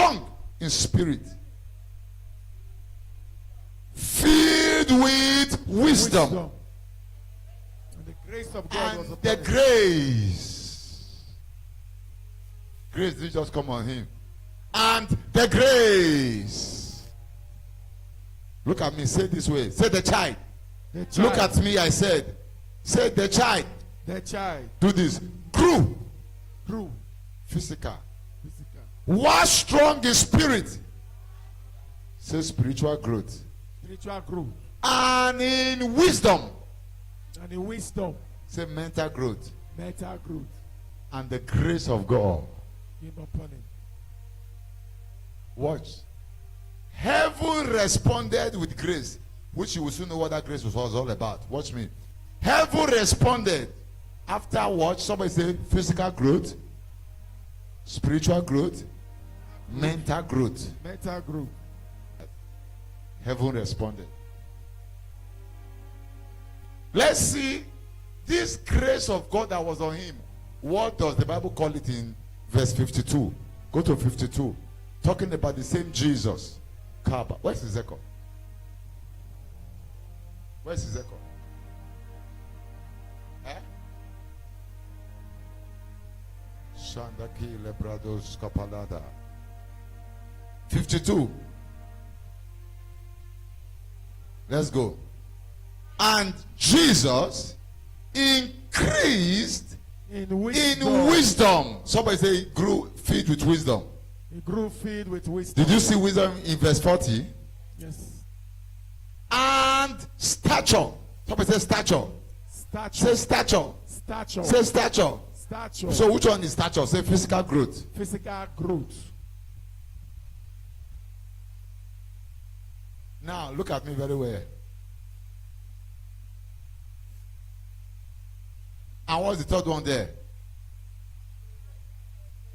strong in spirit, filled with wisdom. And the grace of God was upon The him. grace didn't just come on him. And the grace. Look at me, say it this way. Say the child. The child. Look at me, I said. Say the child. The child Do this. Grew. grew Physical. physical. Was strong in spirit. Say spiritual growth. Spiritual growth. And in wisdom. And in wisdom. Say mental growth. Mental growth And the grace of God. came upon him. Watch. Heaven responded with grace, which you will soon know what that grace was all about. Watch me. Heaven responded after what? Somebody say physical growth, spiritual growth, mental growth. Mental growth. Heaven responded. Let's see this grace of God that was on him. What does the Bible call it in verse 52? Go to 52. Talking about the same Jesus. Kaba. Where's Ezekiel? Where's Ezekiel? Eh? Shandaki lebrados kapalada. 52. Let's go. And Jesus increased In wisdom. in wisdom. Somebody say he grew filled with wisdom. He grew filled with wisdom. Did you see wisdom in verse 40? Yes. And stature. Somebody say stature. Stature. Say stature. Stature. Say stature. Stature. So which one is stature? Say physical growth. Physical growth. Now look at me very well. And what's the third one there?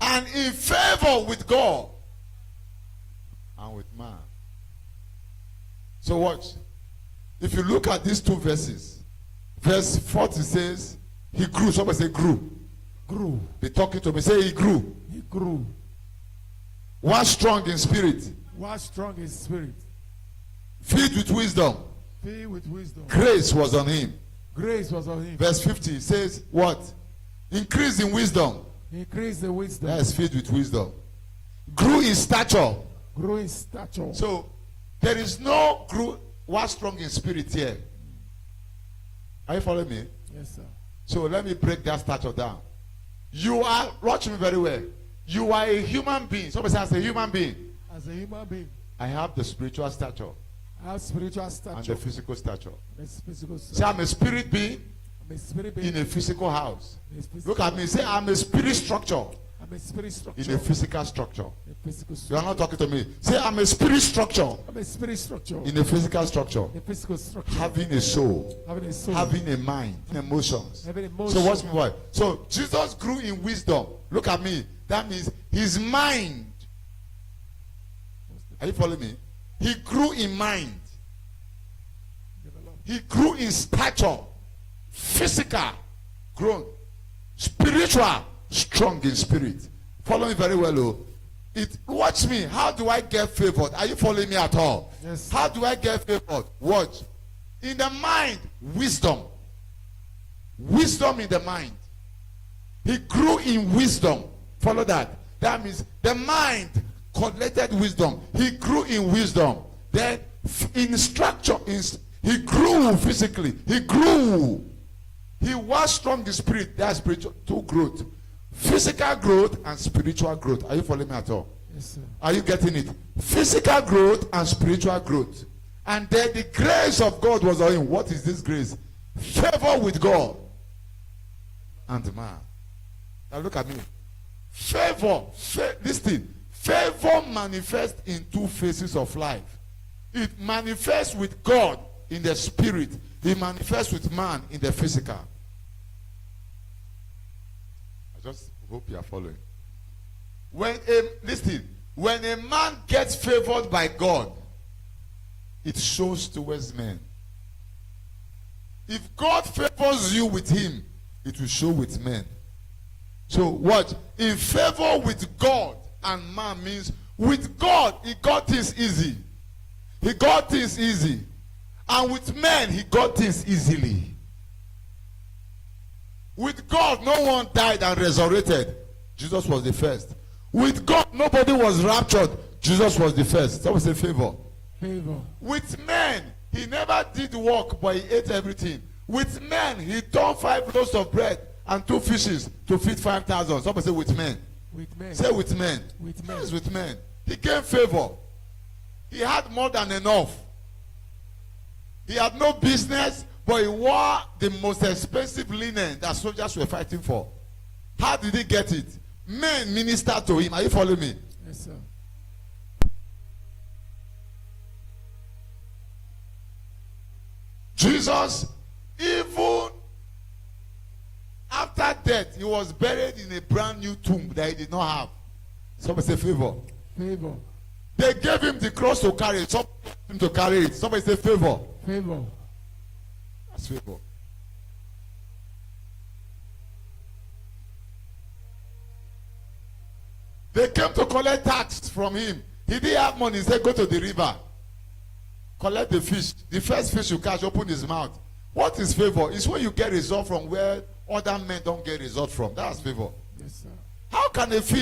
And in favor with God and with man. So watch. If you look at these two verses, verse 40 says, he grew. Somebody say grew. Grew. They talking to me. Say he grew. He grew. Was strong in spirit. Was strong in spirit. Filled with wisdom. Filled with wisdom. Grace was on him. Grace was on him. Verse 50 says what? Increase in wisdom. Increase the wisdom. That is filled with wisdom. Grew in stature. Grew in stature. So there is no grew was strong in spirit here. Are you following me? Yes, sir. So let me break that stature down. You are, watch me very well. You are a human being. Somebody says, as a human being, As a human being, I have the spiritual stature I have spiritual and stature. the physical stature. And physical Say, stature. I'm a spirit being I'm a spirit being. in a physical house. In a physical- Look at me. Say, I'm a spirit structure I'm a spirit structure. in a physical structure. A physical You structure. are not talking to me. Say, I'm a spirit structure I'm a spirit structure. in a physical structure. A physical structure. Having a soul, Having a soul. having a mind, emotions. Having emotion. So watch me why. So Jesus grew in wisdom. Look at me. That means his mind. Are you following me? He grew in mind. He grew in stature. Physical, grown. Spiritual, strong in spirit. Follow me very well, oh. Watch me. How do I get favored? Are you following me at all? Yes. How do I get favored? Watch. In the mind, wisdom. Wisdom in the mind. He grew in wisdom. Follow that. That means the mind collected wisdom. He grew in wisdom. Then in structure, he grew physically. He grew. He was strong in spirit. That's spiritual growth. Physical growth and spiritual growth. Are you following me at all? Yes, sir. Are you getting it? Physical growth and spiritual growth. And then the grace of God was on him. What is this grace? Favor with God and man. Now look at me. Favor. Listen. Favor manifests in two phases of life. It manifests with God in the spirit. It manifests with man in the physical. I just hope you are following. When a man gets favored by God, it shows towards men. If God favors you with him, it will show with men. So what? In favor with God and man means With God, he got things easy. He got things easy. And with men, he got things easily. With God, no one died and resurrected. Jesus was the first. With God, nobody was raptured. Jesus was the first. That was a favor. Favor. With men, he never did work, but he ate everything. With men, he turned 5 loaves of bread and 2 fishes to feed 5,000. Somebody say with men. With men. Say with men. With men. Yes, with men. He gained favor. He had more than enough. He had no business, but he wore the most expensive linen that soldiers were fighting for. How did he get it? Men ministered to him. Are you following me? Yes, sir. Jesus, even after death, he was buried in a brand new tomb that he did not have. Somebody say favor. Favor. They gave him the cross to carry it. Somebody gave him to carry it. Somebody say favor. Favor. That's favor. They came to collect tax from him. He didn't have money. He said, go to the river. Collect the fish. The first fish you catch, open his mouth. What is favor? It's when you get result from where other men don't get result from. That's favor. Yes, sir. How can a fish